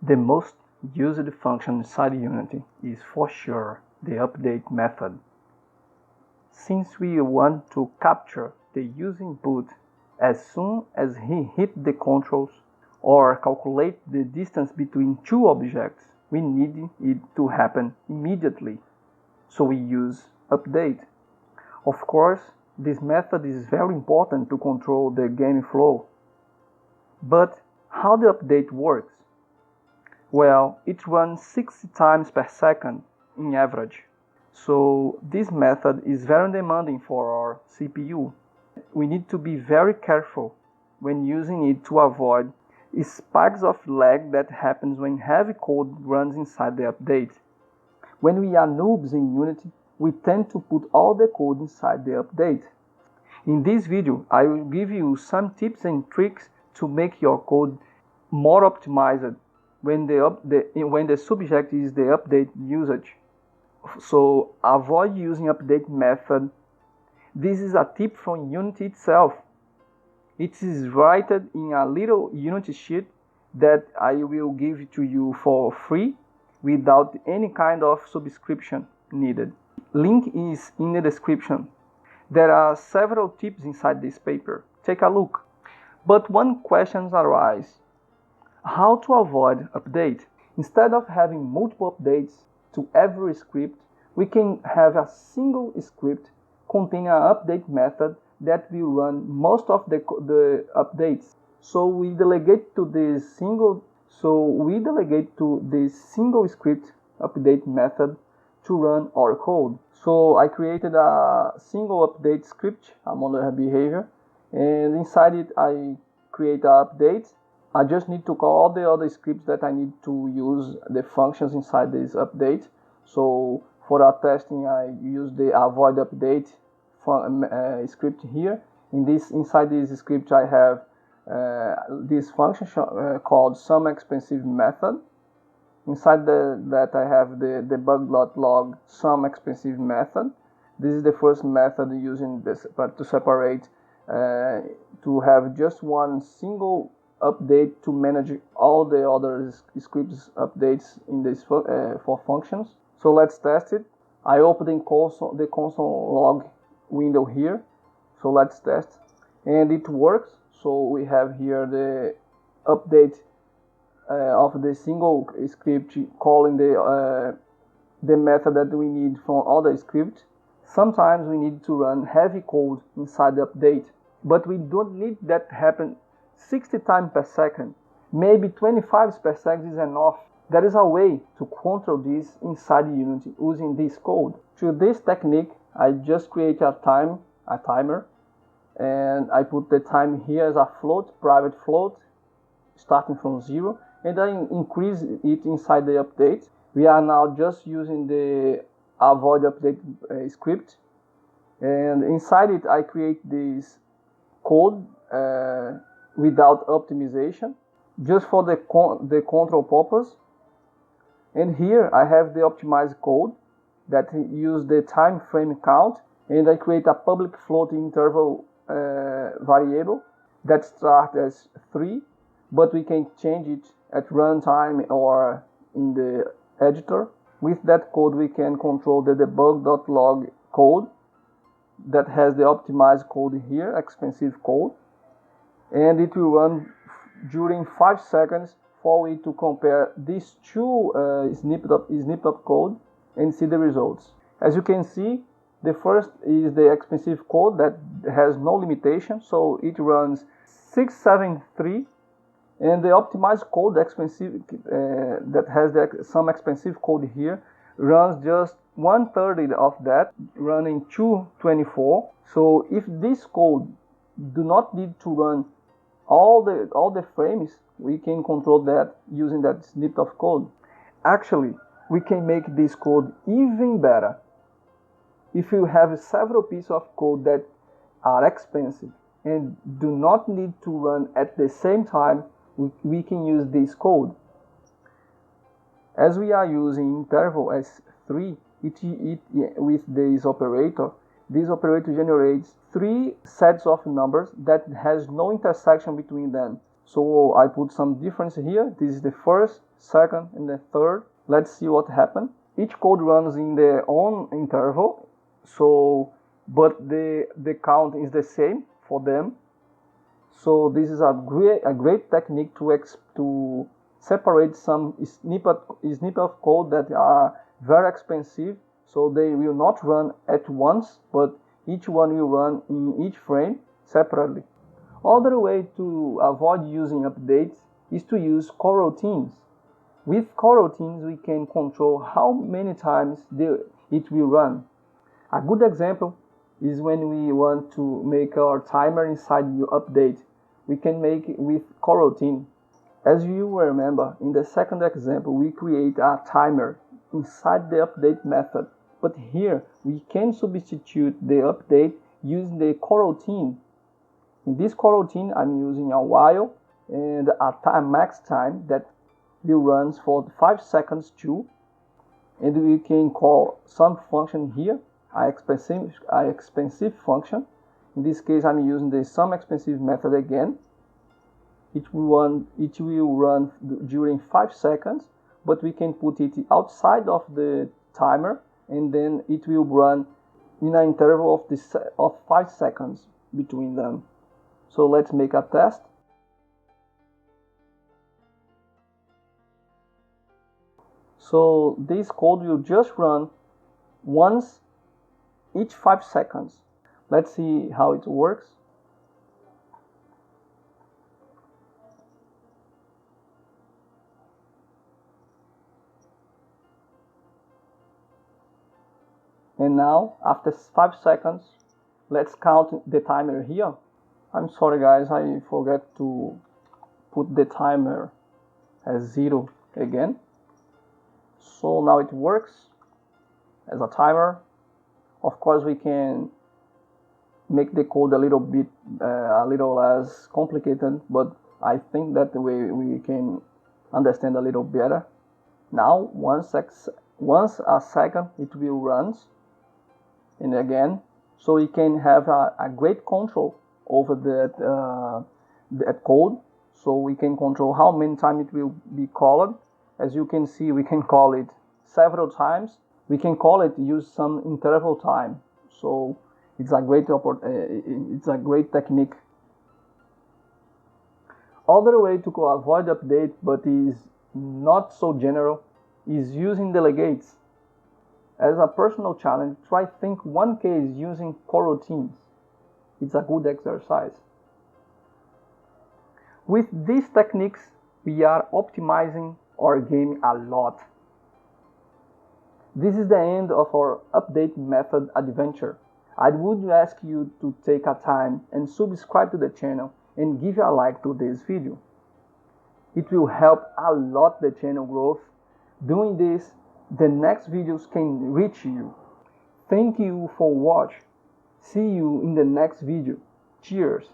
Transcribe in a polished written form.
The most used function inside Unity is for sure the update method. Since we want to capture the user input as soon as he hit the controls or calculate the distance between two objects, we need it to happen immediately. So we use update. Of course, this method is very important to control the game flow. But how the update works? Well, it runs 60 times per second in average. So this method is very demanding for our CPU. We need to be very careful when using it to avoid spikes of lag that happens when heavy code runs inside the update. When we are noobs in Unity, we tend to put all the code inside the update. In this video, I will give you some tips and tricks to make your code more optimized when the subject is the update usage. So avoid using update method. This is a tip from Unity itself. It is written in a little Unity sheet that I will give to you for free without any kind of subscription needed. Link is in the description. There are several tips inside this paper. Take a look. But one question arises. How to avoid update? Instead of having multiple updates to every script, we can have a single script containing an update method that will run most of the updates. So we delegate to this single script update method to run our code. So I created a single update script, a modular behavior, and inside it I create an update. I just need to call all the other scripts that I need to use the functions inside this update. So for our testing, I use the avoid update script here. Inside this script, I have this function called SumExpensive method. Inside that I have the debug.log SumExpensive method. This is the first method using this to separate to have just one single update to manage all the other scripts updates in this for functions. So let's test it. I open the console log window here. So let's test, and it works. So we have here the update of the single script calling the method that we need from other scripts. Sometimes we need to run heavy code inside the update, but we don't need that happen 60 times per second. Maybe 25 per second is enough. There is a way to control this inside Unity using this code. To this technique, I just create a timer, and I put the time here as a float, private float, starting from 0, and I increase it inside the update. We are now just using the avoid update script, and inside it I create this code without optimization, just for the control purpose. And here I have the optimized code that use the time frame count, and I create a public float interval variable that starts as 3, but we can change it at runtime or in the editor. With that code we can control the debug.log code that has the optimized code here, expensive code, and it will run during 5 seconds for we to compare these two snippet of code and see the results. As you can see, the first is the expensive code that has no limitation, so it runs 673, and the optimized code, the expensive that has some expensive code here, runs just 1/3 of that, running 224. So if this code do not need to run all the frames, we can control that using that snippet of code. Actually, we can make this code even better. If you have several pieces of code that are expensive and do not need to run at the same time, we can use this code. As we are using interval as 3, with this operator generates 3 sets of numbers that has no intersection between them. So I put some difference here. This is the first, second, and the third. Let's see what happened. Each code runs in their own interval, but the count is the same for them. So this is a great technique to separate some snippet of code that are very expensive, so they will not run at once, but each one will run in each frame separately. Other way to avoid using updates is to use coroutines. With coroutines, we can control how many times it will run. A good example is when we want to make our timer inside the update. We can make it with coroutine. As you will remember, in the second example, we create a timer inside the update method. But here, we can substitute the update using the coroutine. In this coroutine, I'm using a while and a max time that will run for 5 seconds too. And we can call some function here, a expensive function. In this case, I'm using the SUMExpensive method again. It will run during 5 seconds, but we can put it outside of the timer, and then it will run in an interval of 5 seconds between them. So let's make a test. So this code will just run once each 5 seconds. Let's see how it works. And now, after 5 seconds, let's count the timer here. I'm sorry guys, I forgot to put the timer as 0 again. So now it works as a timer. Of course, we can make the code a little less complicated, but I think that the way we can understand a little better. Now, once a second, it will run, and again, so we can have a great control over that code. So we can control how many times it will be called. As you can see, we can call it several times. We can call it use some interval time. So it's a great technique. Other way to avoid update, but is not so general, is using delegates. As a personal challenge, try think one case using coroutines. It's a good exercise. With these techniques, we are optimizing our game a lot. This is the end of our update method adventure. I would ask you to take a time and subscribe to the channel and give a like to this video. It will help a lot the channel growth. Doing this, the next videos can reach you. Thank you for watching. See you in the next video. Cheers!